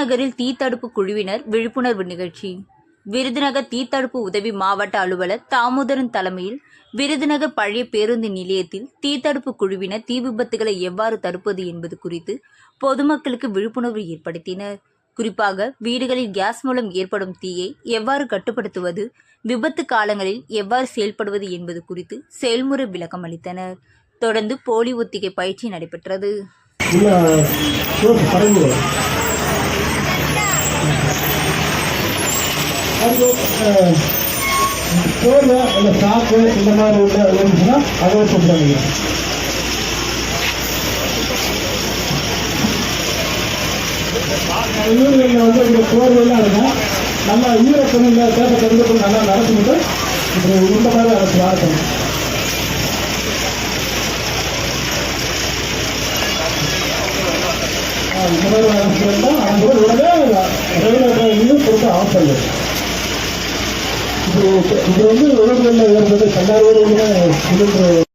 விருதுநகரில் தீ தடுப்பு குழுவினர் விழிப்புணர்வு நிகழ்ச்சி. விருதுநகர் தீத்தடுப்பு உதவி மாவட்ட அலுவலர் தாமோதரன் தலைமையில் விருதுநகர் பழைய பேருந்து நிலையத்தில் தீத்தடுப்பு குழுவினர் தீ விபத்துகளை எவ்வாறு தடுப்பது என்பது குறித்து பொதுமக்களுக்கு விழிப்புணர்வு ஏற்படுத்தினர். குறிப்பாக வீடுகளில் கேஸ் மூலம் ஏற்படும் தீயை எவ்வாறு கட்டுப்படுத்துவது, விபத்து காலங்களில் எவ்வாறு செயல்படுவது என்பது குறித்து செயல்முறை விளக்கம் அளித்தனர். தொடர்ந்து போலி ஒத்திகை பயிற்சி நடைபெற்றது. சாக்கு இந்த மாதிரி இருந்துச்சுன்னா அதை சொல்லுங்க. யூனியன்ல வந்து இந்த கோர்வெல்லாம் இருக்கும். நம்ம ஈரப்பணியில் பேச தெரிஞ்சு நல்லா நடத்திக்கிட்டு இப்படி இந்த மாதிரி அரசு ஆக்கணும். இந்த மாதிரி அரசு தான் அந்த உடனே ரெகுலேட்டர் கொடுத்து ஆஃப் பண்ணு. இது வந்து உடல்களில் ஏற்பது 2000 சிலிண்டர்